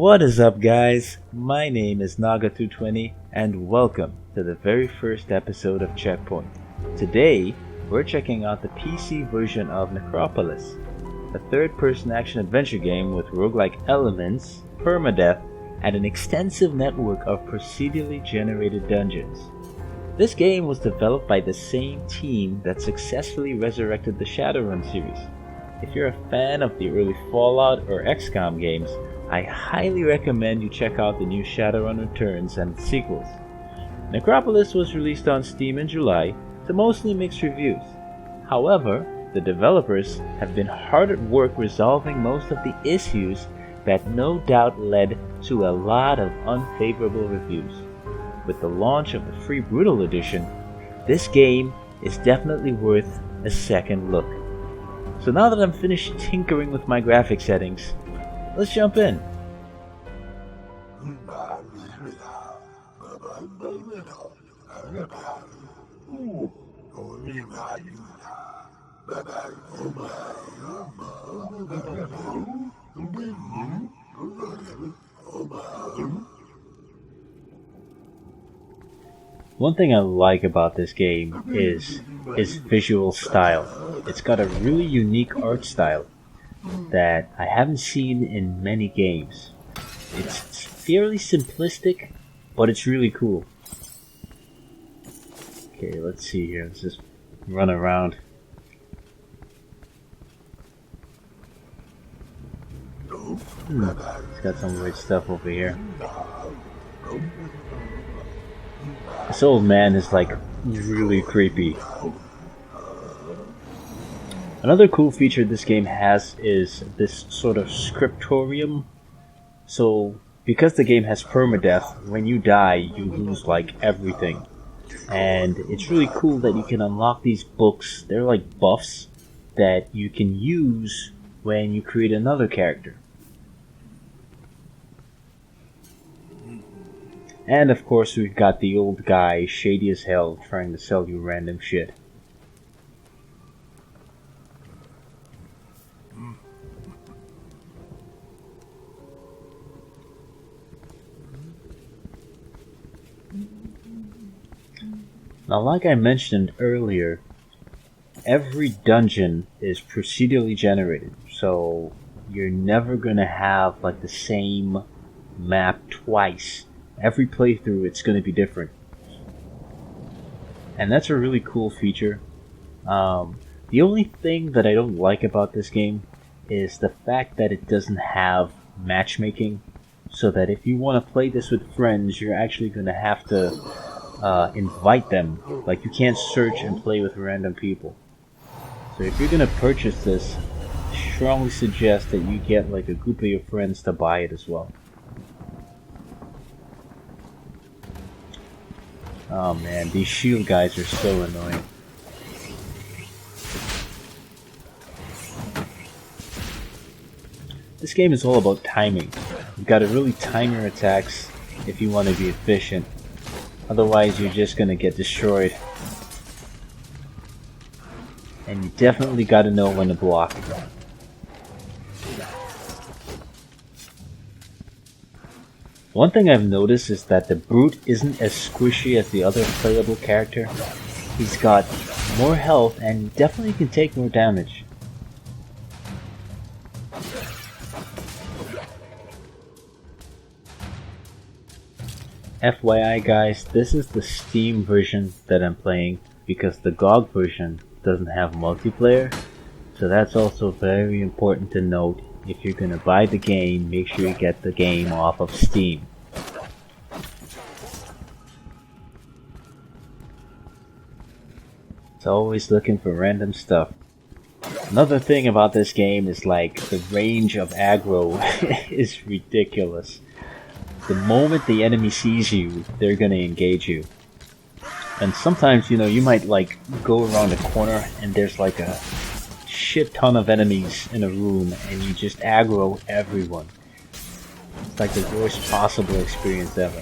What is up, guys? My name is Naga220 and welcome to the very first episode of Checkpoint. Today, we're checking out the PC version of Necropolis, a third-person action-adventure game with roguelike elements, permadeath, and an extensive network of procedurally generated dungeons. This game was developed by the same team that successfully resurrected the Shadowrun series. If you're a fan of the early Fallout or XCOM games, I highly recommend you check out the new Shadowrun Returns and its sequels. Necropolis was released on Steam in July to mostly mixed reviews. However, the developers have been hard at work resolving most of the issues that no doubt led to a lot of unfavorable reviews. With the launch of the free Brutal Edition, this game is definitely worth a second look. So now that I'm finished tinkering with my graphic settings, let's jump in. One thing I like about this game is its visual style. It's got a really unique art style that I haven't seen in many games. It's fairly simplistic, but it's really cool. Okay, let's see here. Let's just run around. It's got some weird stuff over here. This old man is like really creepy. Another cool feature this game has is this sort of scriptorium. So, because the game has permadeath, when you die, you lose like everything. And it's really cool that you can unlock these books. They're like buffs that you can use when you create another character. And of course, we've got the old guy, shady as hell, trying to sell you random shit. Now, like I mentioned earlier, every dungeon is procedurally generated, so you're never gonna have like the same map twice. Every playthrough, it's gonna be different, and that's a really cool feature. The only thing that I don't like about this game is the fact that it doesn't have matchmaking, so that if you want to play this with friends, you're actually gonna have to invite them. Like, you can't search and play with random people. So if you're gonna purchase this, I strongly suggest that you get like a group of your friends to buy it as well. Oh man, these shield guys are so annoying. This game is all about timing. You've got to really time your attacks if you want to be efficient. Otherwise, you're just gonna get destroyed. And you definitely gotta know when to block. One thing I've noticed is that the Brute isn't as squishy as the other playable character. He's got more health and definitely can take more damage. FYI guys, this is the Steam version that I'm playing because the GOG version doesn't have multiplayer, so that's also very important to note. If you're gonna buy the game, make sure you get the game off of Steam. It's always looking for random stuff. Another thing about this game is like the range of aggro is ridiculous. The moment the enemy sees you, they're gonna engage you. And sometimes, you know, you might like go around a corner and there's like a shit ton of enemies in a room and you just aggro everyone. It's like the worst possible experience ever.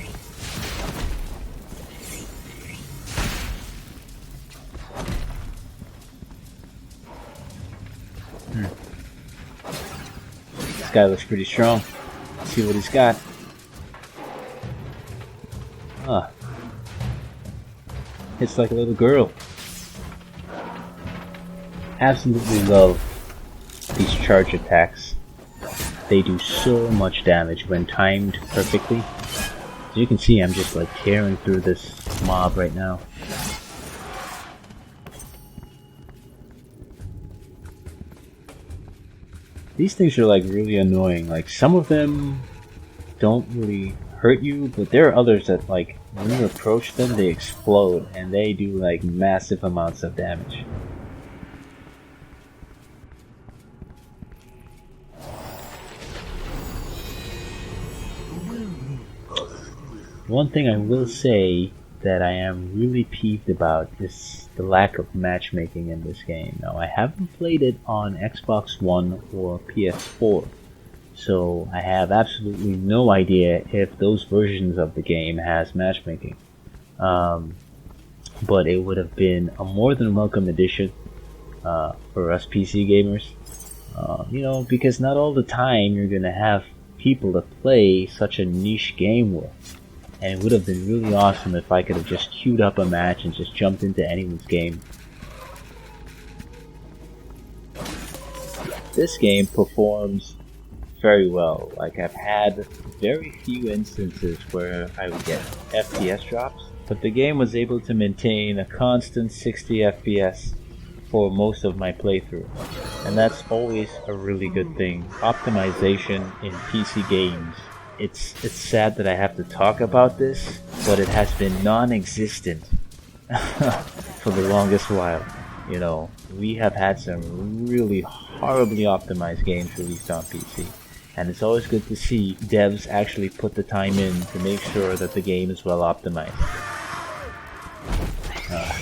This guy looks pretty strong. Let's see what he's got. Ah. Hits like a little girl. Absolutely love these charge attacks. They do so much damage when timed perfectly. As you can see, I'm just like tearing through this mob right now. These things are like really annoying. Like some of them don't really hurt you, but there are others that like when you approach them they explode and they do like massive amounts of damage. One thing I will say that I am really peeved about is the lack of matchmaking in this game. Now, I haven't played it on Xbox One or PS4, so I have absolutely no idea if those versions of the game has matchmaking. But it would have been a more than welcome addition for us PC gamers. You know, because not all the time you're gonna have people to play such a niche game with. And it would have been really awesome if I could have just queued up a match and just jumped into anyone's game. This game performs very well. Like, I've had very few instances where I would get FPS drops, but the game was able to maintain a constant 60 FPS for most of my playthrough. And that's always a really good thing. Optimization in PC games. It's sad that I have to talk about this, but it has been non-existent for the longest while. You know, we have had some really horribly optimized games released on PC, and it's always good to see devs actually put the time in to make sure that the game is well optimized.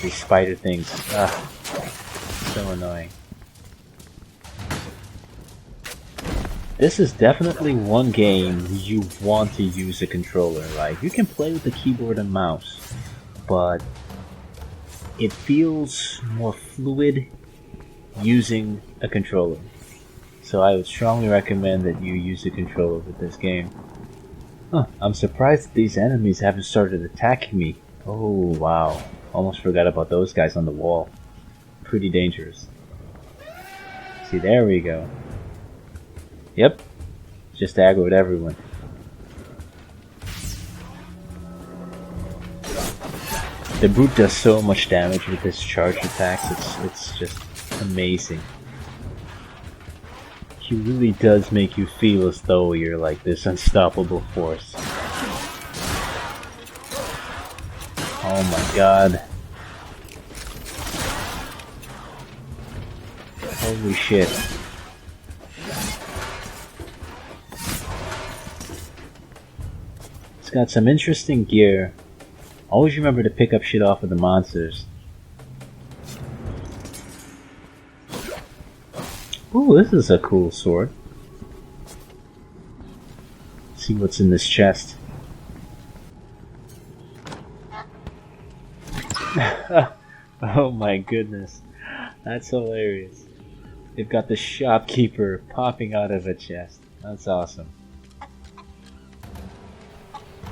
These spider things, so annoying. This is definitely one game you want to use a controller. Like, you can play with the keyboard and mouse, but it feels more fluid using a controller. So I would strongly recommend that you use a controller with this game. I'm surprised that these enemies haven't started attacking me. Oh wow, almost forgot about those guys on the wall. Pretty dangerous. See, there we go. Yep, just aggroed everyone. The brute does so much damage with his charge attacks, it's just amazing. He really does make you feel as though you're like this unstoppable force. Oh my god. Holy shit. It's got some interesting gear. Always remember to pick up shit off of the monsters. Ooh, this is a cool sword. Let's see what's in this chest. Oh my goodness. That's hilarious. They've got the shopkeeper popping out of a chest. That's awesome.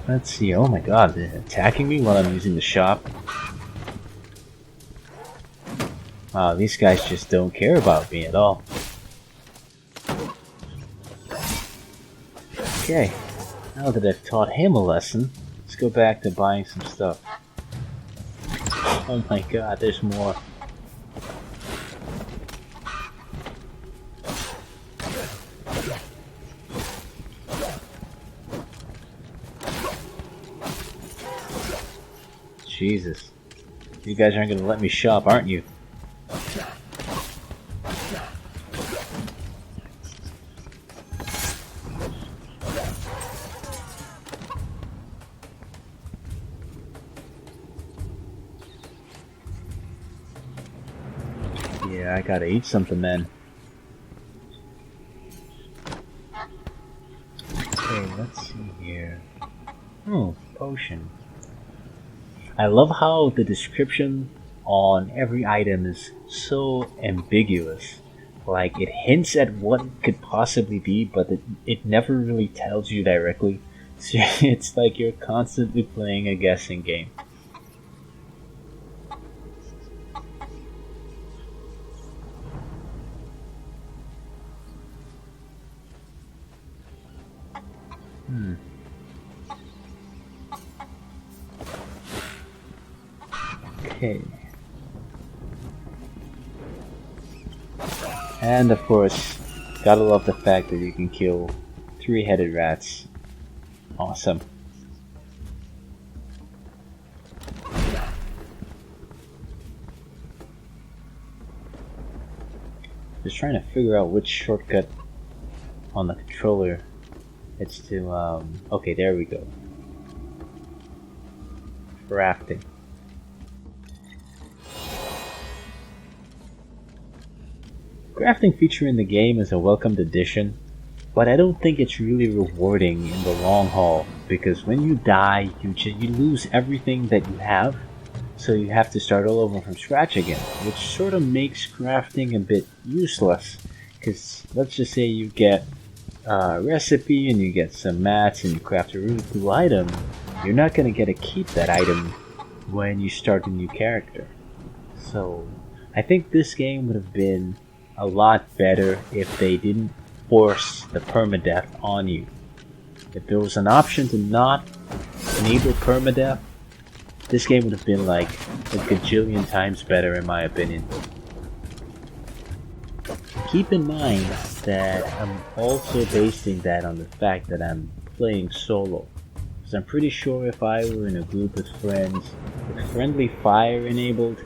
Let's see, oh my god, they're attacking me while I'm using the shop. Wow, these guys just don't care about me at all. Okay, now that I've taught him a lesson, let's go back to buying some stuff. Oh my god, there's more. Jesus. You guys aren't gonna let me shop, aren't you? Yeah, I gotta eat something then. Okay, let's see here. Oh, potion. I love how the description on every item is so ambiguous. Like, it hints at what it could possibly be, but it never really tells you directly. So it's like you're constantly playing a guessing game. Okay. And of course, gotta love the fact that you can kill 3-headed rats. Awesome. Just trying to figure out which shortcut on the controller it's to, okay, there we go. Crafting. Crafting feature in the game is a welcomed addition, but I don't think it's really rewarding in the long haul, because when you die, you lose everything that you have, so you have to start all over from scratch again, which sort of makes crafting a bit useless, because let's just say you get a recipe and you get some mats and you craft a really cool item, you're not going to get to keep that item when you start a new character. So I think this game would have been a lot better if they didn't force the permadeath on you. If there was an option to not enable permadeath, this game would have been like a gajillion times better in my opinion. Keep in mind that I'm also basing that on the fact that I'm playing solo. Because I'm pretty sure if I were in a group with friends with friendly fire enabled,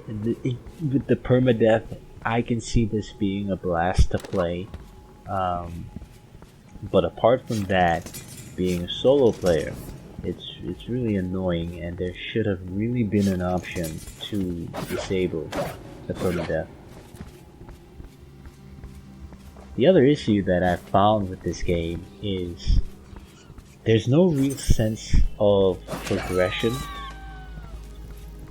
with the permadeath, I can see this being a blast to play. But apart from that, being a solo player, it's really annoying, and there should have really been an option to disable the permadeath. The other issue that I've found with this game is there's no real sense of progression,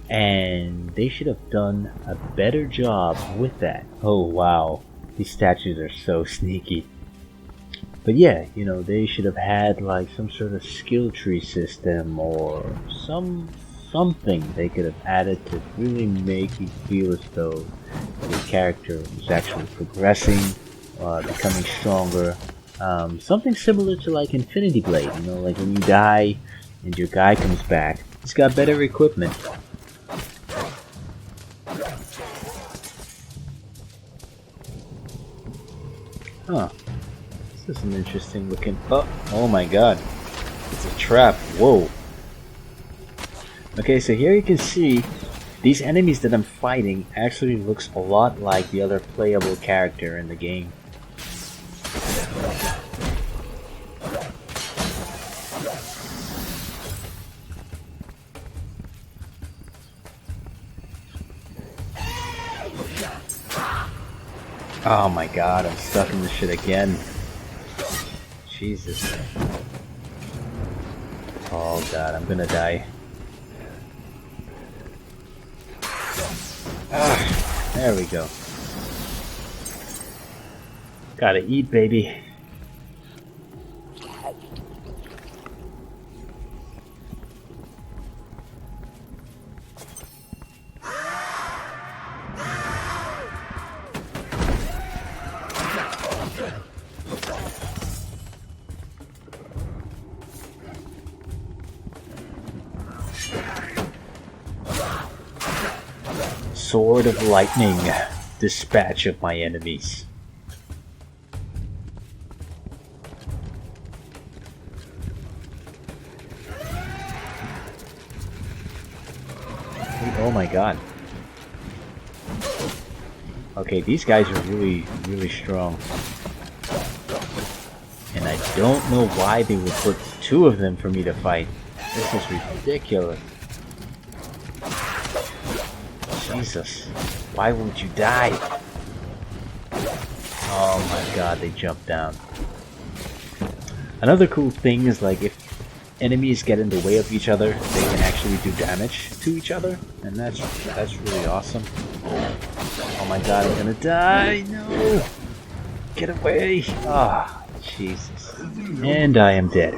and they should have done a better job with that. Oh wow, these statues are so sneaky. But yeah, you know, they should have had like some sort of skill tree system or something they could have added to really make you feel as though your character was actually progressing, becoming stronger. Something similar to like Infinity Blade, you know, like when you die and your guy comes back, he's got better equipment. Huh. This is an interesting looking... Oh my god. It's a trap. Whoa. Okay, so here you can see these enemies that I'm fighting actually looks a lot like the other playable character in the game. Oh my god, I'm stuck in this shit again. Jesus. Oh god, I'm gonna die. Ah, there we go. Gotta eat, baby. Sword of lightning, dispatch of my enemies. Oh my god. Okay, these guys are really strong. And I don't know why they would put two of them for me to fight. This is ridiculous. Jesus, why won't you die? Oh my god, they jumped down. Another cool thing is like if enemies get in the way of each other, they can actually do damage to each other, and that's really awesome. Oh my god, I'm gonna die! No! Get away! Ah, Jesus. And I am dead.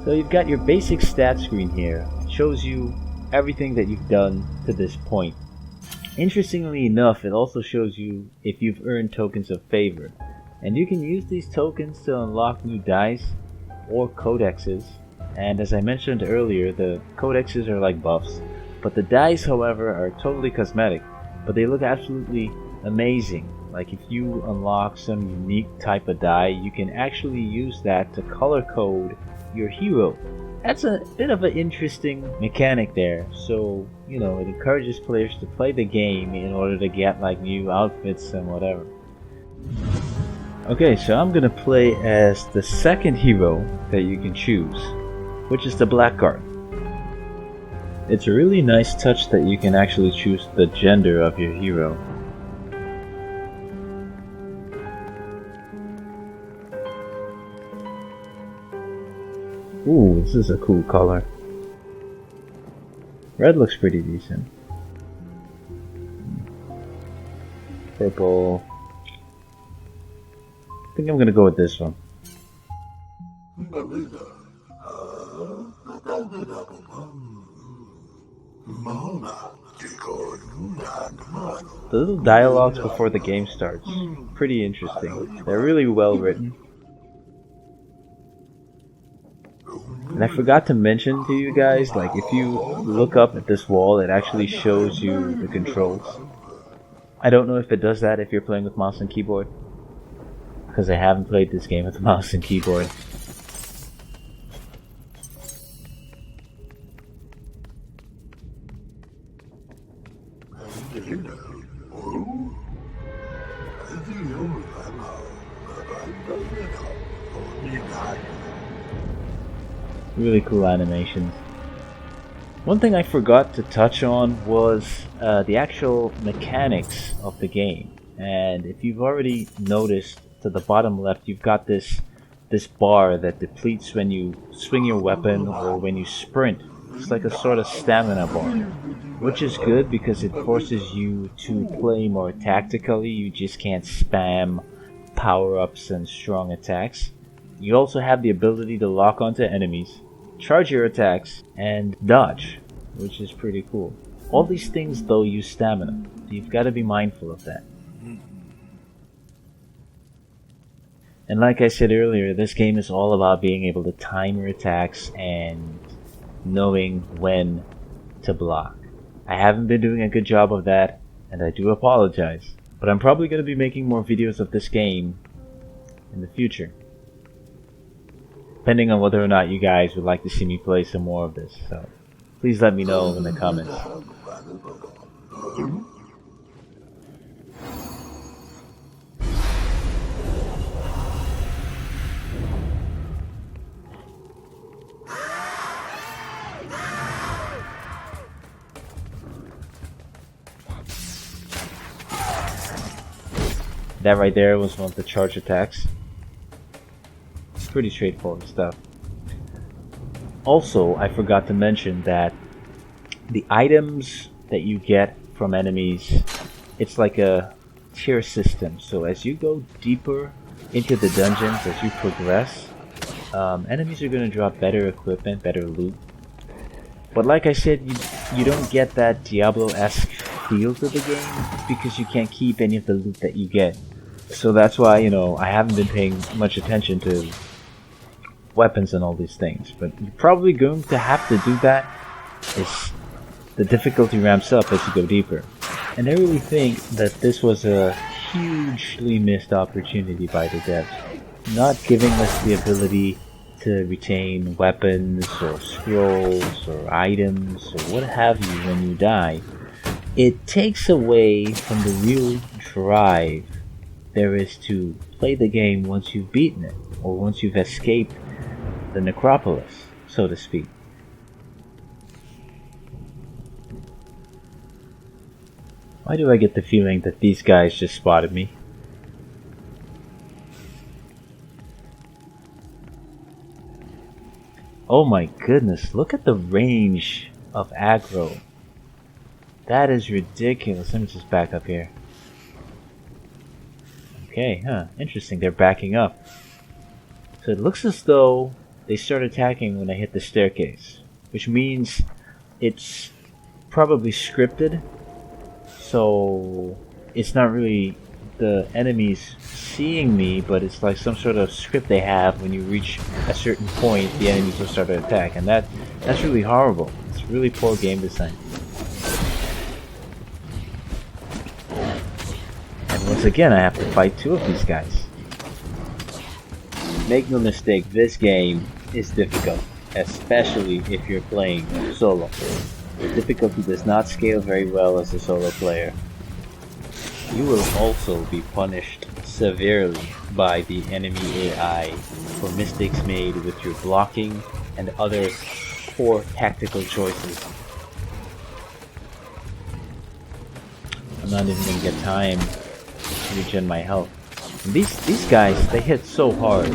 So you've got your basic stat screen here. It shows you everything that you've done to this point. Interestingly enough, it also shows you if you've earned tokens of favor. And you can use these tokens to unlock new dice or codexes. And as I mentioned earlier, the codexes are like buffs. But the dice, however, are totally cosmetic. But they look absolutely amazing. Like if you unlock some unique type of die, you can actually use that to color code your hero. That's a bit of an interesting mechanic there. So, you know, it encourages players to play the game in order to get like new outfits and whatever. Okay, so I'm gonna play as the second hero that you can choose, which is the Blackguard. It's a really nice touch that you can actually choose the gender of your hero. Ooh, this is a cool color. Red looks pretty decent. Purple. I think I'm gonna go with this one. The little dialogues before the game starts, pretty interesting. They're really well written. And I forgot to mention to you guys, like if you look up at this wall, it actually shows you the controls. I don't know if it does that if you're playing with mouse and keyboard, because I haven't played this game with mouse and keyboard. Really cool animations. One thing I forgot to touch on was the actual mechanics of the game. And if you've already noticed, to the bottom left, you've got this bar that depletes when you swing your weapon or when you sprint. It's like a sort of stamina bar, which is good because it forces you to play more tactically. You just can't spam power-ups and strong attacks. You also have the ability to lock onto enemies, charge your attacks, and dodge, which is pretty cool. All these things though use stamina, so you've got to be mindful of that. And like I said earlier, this game is all about being able to time your attacks and knowing when to block. I haven't been doing a good job of that, and I do apologize. But I'm probably going to be making more videos of this game in the future, depending on whether or not you guys would like to see me play some more of this. So please let me know in the comments. That right there was one of the charge attacks. Pretty straightforward stuff. Also, I forgot to mention that the items that you get from enemies, it's like a tier system. So as you go deeper into the dungeons, as you progress, enemies are going to drop better equipment, better loot. But like I said, you don't get that Diablo-esque feel to the game because you can't keep any of the loot that you get. So that's why, you know, I haven't been paying much attention to weapons and all these things. But you're probably going to have to do that as the difficulty ramps up as you go deeper. And I really think that this was a hugely missed opportunity by the devs. Not giving us the ability to retain weapons or scrolls or items or what have you when you die. It takes away from the real drive there is to play the game once you've beaten it, or once you've escaped the Necropolis, so to speak. Why do I get the feeling that these guys just spotted me? Oh my goodness, look at the range of aggro. That is ridiculous. Let me just back up here. Okay, interesting. They're backing up. So it looks as though they start attacking when I hit the staircase, which means it's probably scripted. So it's not really the enemies seeing me, but it's like some sort of script they have. When you reach a certain point, the enemies will start to attack, and that's really horrible. It's really poor game design. And once again, I have to fight two of these guys. Make no mistake, this game is difficult, especially if you're playing solo. The difficulty does not scale very well as a solo player. You will also be punished severely by the enemy AI for mistakes made with your blocking and other poor tactical choices. I'm not even gonna get time to regen my health. And these guys, they hit so hard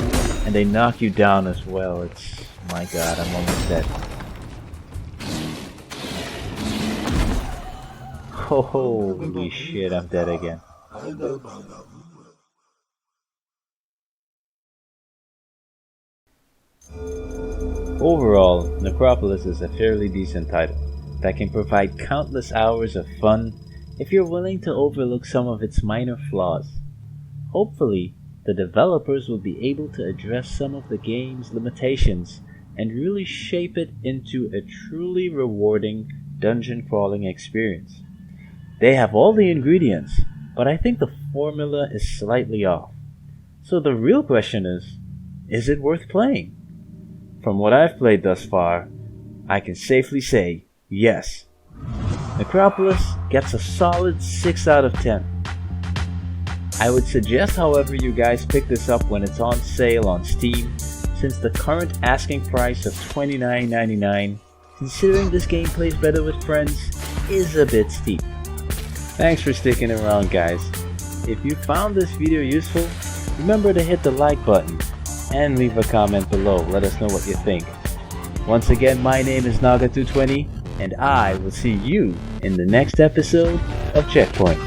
and they knock you down as well. It's, my god, I'm almost dead. Holy shit, I'm dead again. Overall, Necropolis is a fairly decent title that can provide countless hours of fun if you're willing to overlook some of its minor flaws. Hopefully, the developers will be able to address some of the game's limitations and really shape it into a truly rewarding dungeon crawling experience. They have all the ingredients, but I think the formula is slightly off. So the real question is it worth playing? From what I've played thus far, I can safely say yes. Necropolis gets a solid 6 out of 10. I would suggest, however, you guys pick this up when it's on sale on Steam, since the current asking price of $29.99, considering this game plays better with friends, is a bit steep. Thanks for sticking around, guys. If you found this video useful, remember to hit the like button and leave a comment below. Let us know what you think. Once again, my name is Naga220, and I will see you in the next episode of Checkpoint.